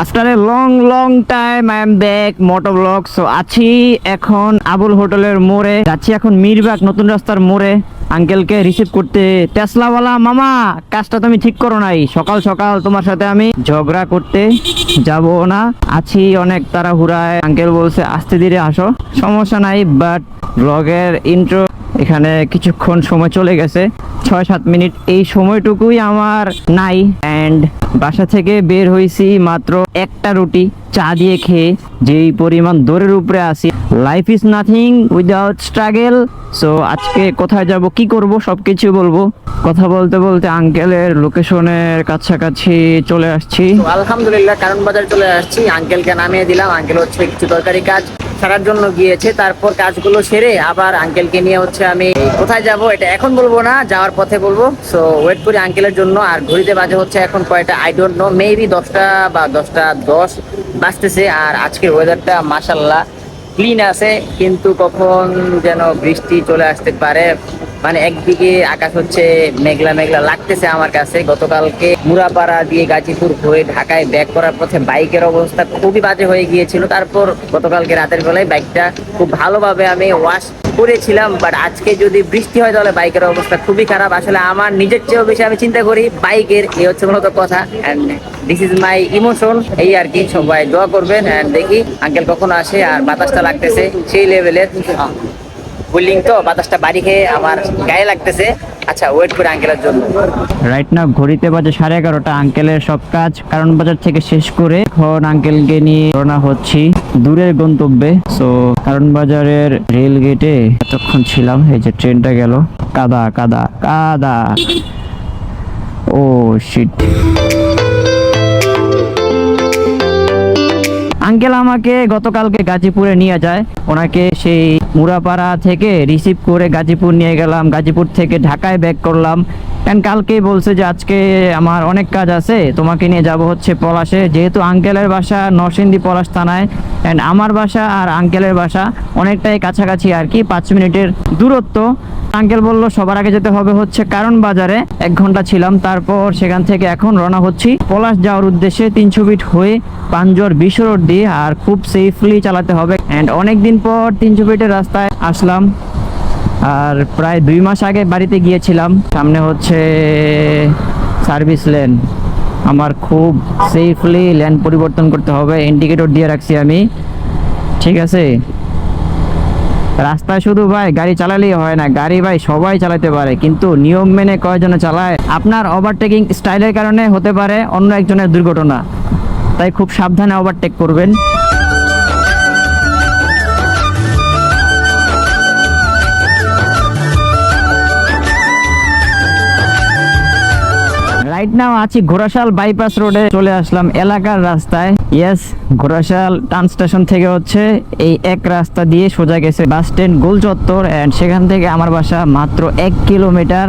After a long time I am back মোটো blog. So আছি এখন আবুল হোটেলের মোড়ে, যাচ্ছি এখন মিরবাগ নতুন রাস্তার মোড়ে আঙ্কেলকে রিসিভ করতে। টেসলাওয়ালা মামা, কাজটা তুমি ঠিক করো নাই। সকাল সকাল তোমার সাথে আমি ঝগড়া করতে যাব না, আছি অনেক তাড়াহুড়ায়। আঙ্কেল বলছে আস্তে ধীরে আসো, সমস্যা নাই। বাট ব্লগের ইন্ট্রো এখানে কিছুক্ষণ সময় চলে গেছে, 6-7 মিনিট। এই সময়টুকুই আমার নাই। অ্যান্ড বাসা থেকে বের হয়েছি মাত্র একটা রুটি চা দিয়ে খেয়ে, যেই পরিমাণ দৌড়ের উপরে আছি। Life is nothing without struggle. So আজকে কোথায় যাব, কি করব, সবকিছু বলবো। কথা বলতে বলতে আঙ্কেলের লোকেশনের কাছাকাছি চলে আসছি। আলহামদুলিল্লাহ কারণ বাজার চলে আসছি। আঙ্কেলকে নামিয়ে দিলাম। আঙ্কেল হচ্ছে কিছু দরকারি কাজ সারার জন্য গিয়েছে, তারপর কাজগুলো সেরে আবার আঙ্কেলকে নিয়ে হচ্ছে আমি কোথায় যাব এটা এখন বলবো না, যাওয়ার পথে বলবো। সো ওয়েট করি আঙ্কেলের জন্য। আর ঘড়িতে বাজে হচ্ছে এখন কয়টা আই ডোন্ট নো, মেবি 10টা বা 10টা 10 বাজতেছে। আর আজকের ওয়েদারটা মাশাল্লাহ ক্লিন আছে, কিন্তু কখন যেন বৃষ্টি চলে আসতে পারে। মানে একদিকে আকাশ হচ্ছে মেঘলা মেঘলা লাগতেছে আমার কাছে। গতকালকে মুরাপাড়া দিয়ে গাজীপুর হয়ে ঢাকায় ব্যাক করার পথে বাইকের অবস্থা খুবই বাজে হয়ে গিয়েছিল। তারপর গতকালকে রাতের বেলায় বাইকটা খুব ভালোভাবে আমি ওয়াশ করেছিলাম। বাট আজকে যদি বৃষ্টি হয় তাহলে বাইকের অবস্থা খুবই খারাপ। আসলে আমার নিজের চেয়েও বেশি আমি চিন্তা করি বাইকের, এই হচ্ছে মূলত কথা। And this is my emotion, এই আর কি। সবাই দোয়া করবেন। অ্যান্ড দেখি আঙ্কেল কখন আসে। আর বাতাসটা লাগতেছে সেই লেভেলের, বিল্ডিং তো বাতাসটা বাড়ি খেয়ে আমার গায়ে লাগতেছে। আচ্ছা ওয়েট করে আঙ্কেলের জন্য। রাইট না ঘড়িতে বাজে 11:30। আঙ্কেলের সব কাজ কারণ বাজার থেকে শেষ করে এখন আঙ্কেলকে নিয়ে রওনা হচ্ছি দূরের গন্তব্যে। সো কারণ বাজারের রেল গেটে এতক্ষণ ছিলাম, এই যে ট্রেনটা গেল। কাদা কাদা কাদা, ও শিট। আঙ্কেল আমাকে গতকালকে গাজীপুরে নিয়ে যায়, ওনাকে সেই মুরাপাড়া থেকে রিসিভ করে গাজীপুর নিয়ে গেলাম। গাজীপুর থেকে ঢাকায় ব্যাক করলাম। অ্যান্ড কালকেই বলছে যে আজকে আমার অনেক কাজ আছে, তোমাকে নিয়ে যাব হচ্ছে পলাশে। যেহেতু আঙ্কেলের বাসা নরসিংদী পলাশ থানায়, অ্যান্ড আমার বাসা আর আঙ্কেলের বাসা অনেকটাই কাছাকাছি আর কি, 5 মিনিটের দূরত্ব। আঙ্কেল বললো সবার আগে যেতে হবে হচ্ছে কারণ বাজারে। 1 ঘন্টা ছিলাম, তারপর সেখান থেকে এখন রওনা হচ্ছি পলাশ যাওয়ার উদ্দেশ্যে। 300 ফিট হয়ে পাঞ্জর বিশ্ব রোড দিয়ে, আর খুব সেফলি চালাতে হবে। অ্যান্ড অনেকদিন পর 300 ফিটের রাস্তায় আসলাম। আর প্রায় 2 মাস আগে বাড়িতে গিয়েছিলাম। সামনে হচ্ছে সার্ভিস লেন, আমার খুব সেফলি লেন পরিবর্তন করতে হবে। ইন্ডিকেটর দিয়ে রাখছি আমি, ঠিক আছে। রাস্তায় শুধু ভাই গাড়ি চালালেই হয় না, গাড়ি ভাই সবাই চালাতে পারে, কিন্তু নিয়ম মেনে কয়জনে চালায়। আপনার ওভারটেকিং স্টাইলের কারণে হতে পারে অন্য একজনের দুর্ঘটনা, তাই খুব সাবধানে ওভারটেক করবেন। রাইট নাও আছি ঘোড়াশাল বাইপাস রোডে, চলে আসলাম এলাকার রাস্তায়। ইয়েস, ঘোড়াশাল টাউন স্টেশন থেকে হচ্ছে এই এক রাস্তা দিয়ে সোজা গেছে বাস স্ট্যান্ড গোল চত্বর। অ্যান্ড সেখান থেকে আমার বাসা মাত্র 1 কিলোমিটার।